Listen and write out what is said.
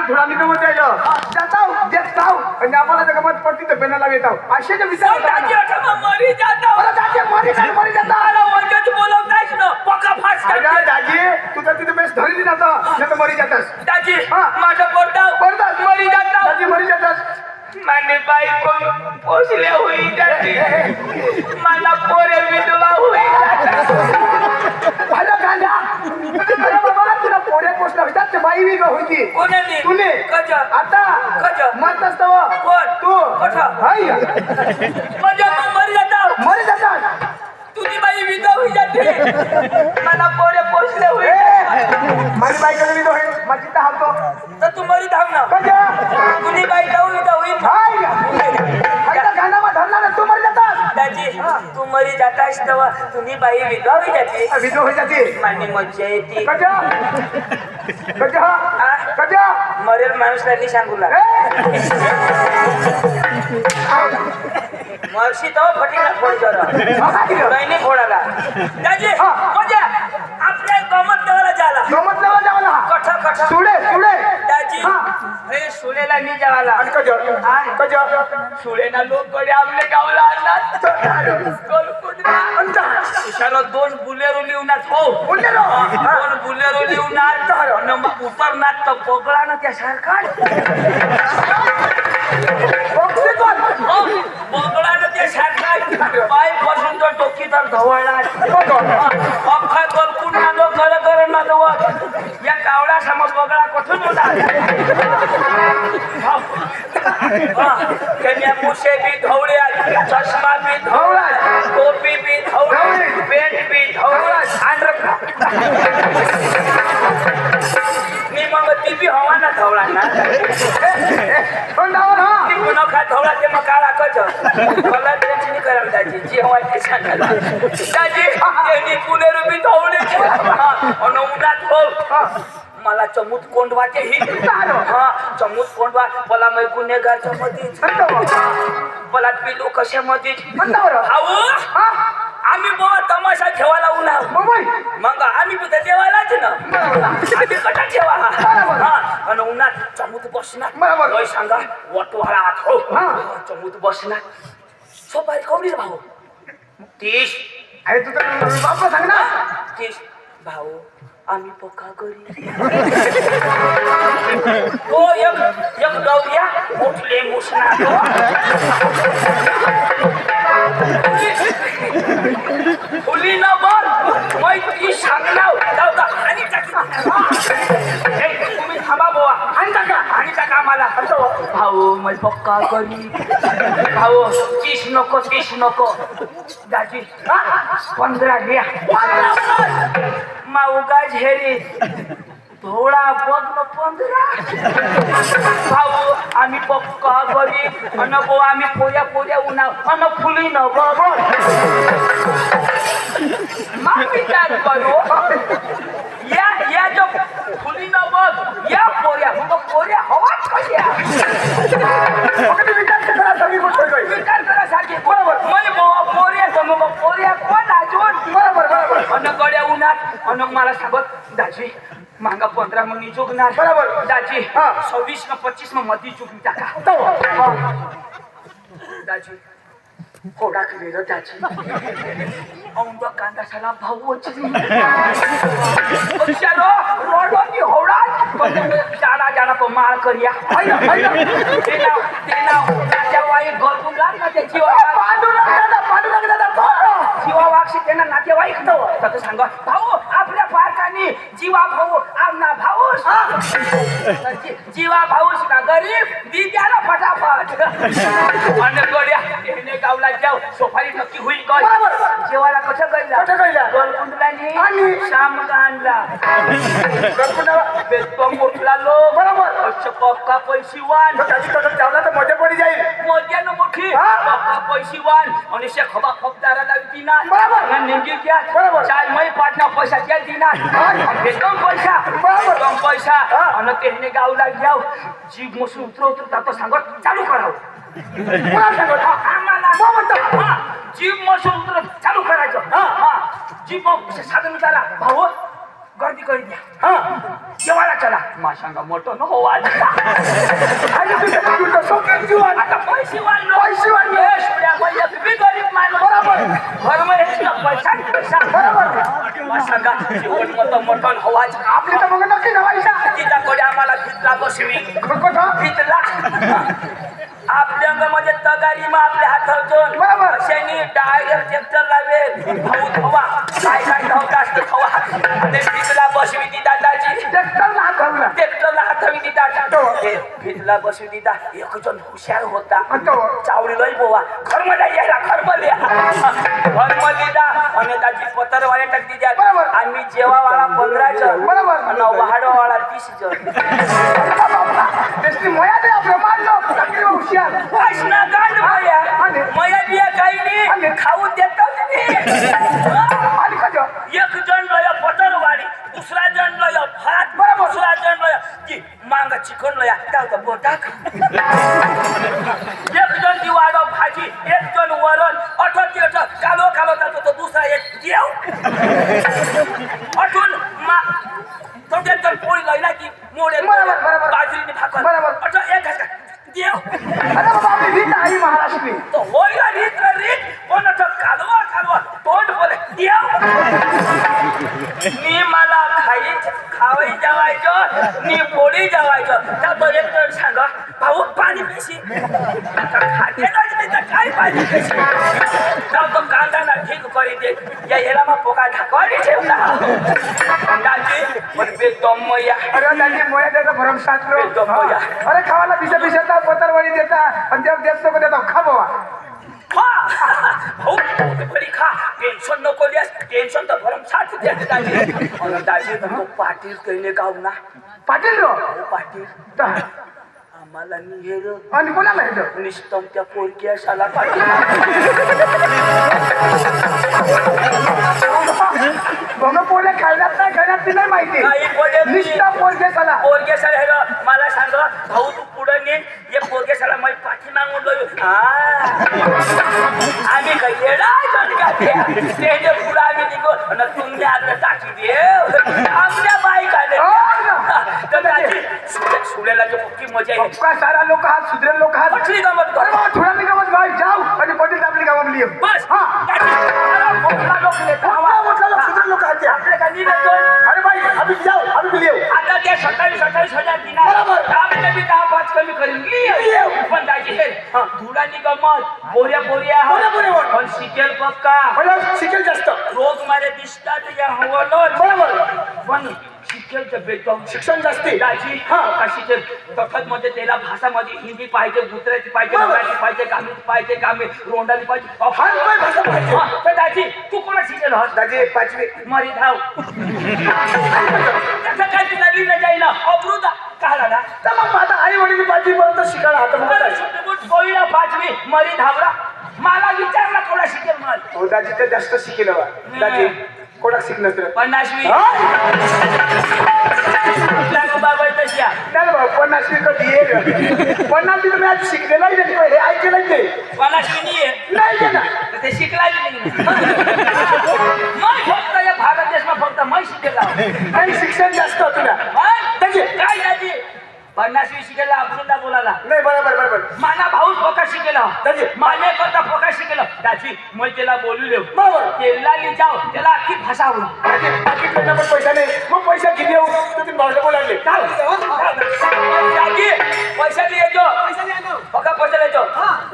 थोडा मी गमत जायलो जाताव देखताव आणि आम्हाला जर गमत पडती तर बेनाला येताव असे जे विचार दाजी अठमा मरी जाता मला दाजी मरी जाता आला वजन बोलवतायस ना पका फास अरे दाजी तुझा तिथे बेस धरली जाता नाही तर मरी जातास दाजी माझा पडताव मरी जाता दाजी मरी जातास माने बायको पोसले होई जाते मला पोरे विधवा होई भाला गांजा अरे बाबा तुला पोरे पोसला होता ते बाई विधवा होती कोणाने तुने कजा आता कजा मरतास तव कोण तू कठा हाय माझा मरी जातास तुझी बाई विधवा होई जाते मला पोरे पोसले होई माझी बायको विधवा होईल माझी तर हालतो तर तू मरी धाव ना कजा तुझी बाई जाऊ विधवा होईल हाय आता गांजामा धरला ना तू मरी जातास दाजी तू मरी जातास तेव्हा तुझी बाई विधवा होई जाते विधवा होई जाते माने मज्जा येते कजा मरेल माणूसला नाही सांगू लाग मरशी तो फटीला फोन करा नाही फोडाला दाजी मजा आपल्या गमत देवाला जाला कठा सुडे दाजी हे सुळेला नाही जावाला सुळेना लोक कडे आपल्या गावला आणणार दोन बुलेरो लिहूनात हो दोन बुलेरो लिहूनात उपरनात तर पगळा ना त्या सारखा पगळा ना त्या सारखा पाय पासून तर टोकी तर धवळला अख्खा गलकून ना लो कर ना जवळ या कावळा समोर पगळा कुठून होता कन्या मुसे भी धवळे चष्मा भी धवळा टोपी भी धवळा पेंट भी धवळा मी मग ती बी हवा ना धवळा ना नका धवळा ते मग काळा कच मला टेन्शन नाही करायला दाजी जी हवा ते सांगायला दाजी त्यांनी पुलेर बी धवळे आणि उन्हात हो मला चमूत कोंडवाचे ही चमूत कोंडवा मला मै गुन्हेगारच्या मध्ये मला पिलू कशामध्ये आम्ही बाबा तमाशा ठेवायला उन्हा मग आम्ही तिथे जेवायलाच ना आम्ही कटा ठेवा आणि उन्हात चमूत बसणार सांगा वटवाळा आत हो चमूत बसणार सोपारी कवडी भाऊ 30 अरे तू तर बापा सांग ना 30 भाऊ आम्ही पक्का करी तो एक गवया उठले मुसना फुली ना बोल मैं ती सांगनाव जाऊ का आणि टाकी तुम्ही थांबा बोवा आणि टाका मला भाऊ मैं पक्का करी भाऊ 30 नको दाजी 15 घ्या माऊगा झेरी थोडा बघ 15 भाऊ आम्ही पक्का करी अन बो आम्ही पोऱ्या उन्हा अन फुली न बघ विचार करू या जो फुली न बघ या पोऱ्या हवाच कशा विचार करासाठी बरोबर म्हणजे पोऱ्या कोण अजून बरोबर अन गड्या उन्हात अन मला सांगत दाजी मांगा 15 मग नी चुकणार बरोबर दाजी 26 न 25 म मधी चुकली टाका दाजी कोडा केलेलं दाजी औंदा कांदा साला भाऊ रोडवरती होडा जाना तो माळ करिया ते नाव नातेवाईक घरतून ना ते जीवा वाक्षी त्यांना नातेवाईक तर सांगा भाऊ आपल्या पारकानी जीवा भाऊ आमना भाऊस जीवा भाऊस ना गरीब दी द्या ना फटाफट आणि गड्या त्याने गावला जाऊ सोफारी नक्की होईल काय जेवायला कसं गईला गोलकुंडलानी शामगानला बेतपम मोठला लो बरोबर अच्छा पक्का पैशीवान जेवला तर मजा पडी जाईल मजा न मोठी पक्का पैशीवान आणि शे खबा खबदारा लागती ना बरोबर नेमकी क्या बरोबर चाल मै पाटना पैसा क्या दिना बेतम पैसा आणि त्याने गावला जाऊ जीव मसून उतरवतो तो सांगत चालू करावं जीव मसून चालू करायचं जीव साधन झाला भाऊ गर्दी करी द्या हा जेवायला चला माशांगा मोठं न हो आज आणि तुझं सोकेन जीवन आता पैसे वाढलो पैसे वाढले. शिवड्या बाई तुम्ही गरीब माणूस बरोबर घरमध्ये पैसा बरोबर माशांगा जेवण मोठं हो आज आपली तर मग नक्की घालायचा तिचा कडे आम्हाला भितला बसवी कुठं भितला आपल्या अंगामध्ये तगारी मग आपल्या हातावरून बरोबर. अशाने डायरेक्ट ट्रॅक्टर लावेल भाऊ धवा काय काय धावत असतं धवा आणि भितला बसवी ती दादाची ट्रॅक्टरला हात घालला ट्रॅक्टरला हातावी दिता भितला बसवी दिता एक जण हुशार होता चावडी लई बोवा घरमध्ये यायला घरमध्ये दिदा आणि त्याची पत्रवाले टाकती द्या बरोबर. आम्ही जेवावाला 15 जण बरोबर. आणि वाढवावाला 30 जण त्याची मोया ते आपलं मानलो चांगली हुशार प्रश्न गांड आणि? मया बिया काही आणि? नाही खाऊ देतात आणि कसं एक जण लय पटरवाडी दुसरा जण लय भात बरोबर. दुसरा जण लय की मांगा चिकन लय त्या होता बोटा एक जण ती वाढव भाजी एक जण वरण अठ्ठ कालो कालो जातो तो दुसरा एक जेव अठून तो जण पोळी लय ना की मोडे बरोबर, बरोबर. बाजरीने भाकर बरोबर. अठ्ठ एक घास देव अरे बाबा आपली भीत आहे महाराष्ट्री तो होईला रीत कोण कालवा तोंड बोले देव मी मला खावाई जेवायचं मी पोळी जेवायचं त्या तो एक जण सांगा भाऊ पाणी पिशी खाते काय पाणी पिशी त्या तो कांदा ना ठीक करी दे या ह्याला मग पोका ढाकवाडी ठेवला दादी पण बेदम मैया अरे दादी मोया त्याचा भरम साचलो एकदम मोया. अरे खावाला बिशा पतरवाडी देता आणि त्या देत नको देता खा बाबा भाऊ बरी खा टेन्शन नको लियास टेन्शन तर भरम साथ द्या दादी आणि दादी तो पाटील कईने गाव ना पाटील रो भाऊ पाटील तर आम्हाला निहेर आणि कोणाला येतं निस्तम त्या पोरकी असाला पाटील बघ पोऱ्या खायलात नाही घरात ती नाही माहिती काही बोले निष्ठा पोरगे चला पोरगेसाला हेर मला सांग भाऊ तू पुढं ने ये पोरगेसाला मी पाठी मागून गयो आम्ही काही येडा त्याच्या पुढं आम्ही निघो आणि तुम्ही आता टाकी देव आमच्या बाईक आले तर त्याची सुड्याला जो पक्की मजा आहे का सारा लोक हात सुधरेल लोक हात पटली गमत अरे कर बाबा थोडा मी गमत भाई जाऊ आणि पटेल आपली गावात लिहिम बस हा आपले काही निघत अरे भाई आम्ही जाऊ आम्ही लिहिऊ आता त्या 27,000 दिनार बरोबर. आपल्या बी 10-5 कमी करीन लिहिऊ. पण दाजी हे धुडानी गमत बोऱ्या बोऱ्या. पण शिकेल पक्का मला शिकेल जास्त रोग मारे दिसतात या हवलं बरोबर पण शिकेल बेतम शिक्षण जास्ती दाजी का शिकेल तखत मध्ये त्याला भाषामध्ये हिंदी पाहिजे गुजराती पाहिजे बरोबर. मराठी पाहिजे कामी पाहिजे कामी रोंडाली पाहिजे फार काय भाषा पाहिजे तर दाजी तू कोणा शिकेल हस दाजी 5वी मरी धाव त्याचं काय तुला लिहिलं जाईल अमृत काढा ना तर मग आता आई वडील 5वी पर्यंत शिकायला आता मग कोईला 5वी मरी धावला मला विचारला कोणा शिकेल मला हो दाजी तर जास्त शिकेल बा दाजी कोणाक शिकलं तर 50वी बाबा तशी नाही बाबा 50वी कधी येईल 50वी तुम्ही आज शिकलेलाही नाही हे ऐकलेलं नाही 50वी नाही ना ते शिकला नाही मग फक्त या भारत देशमा फक्त मै शिकेला आणि शिक्षण जास्त होतं ना त्याची काय दाजी 50वी शिकेला आपण बोलायला नाही बरोबर बरोबर माझा भाऊ फोका शिकेला दाजी. माझ्या करता फोका शिकेला दाजी मग त्याला बोलू देऊ बरोबर. त्याला लिजाव त्याला अख्खी भाषा आवडू बाकी पण पैसा नाही मग पैसा किती येऊ तुम्ही भाषा बोलायले चाल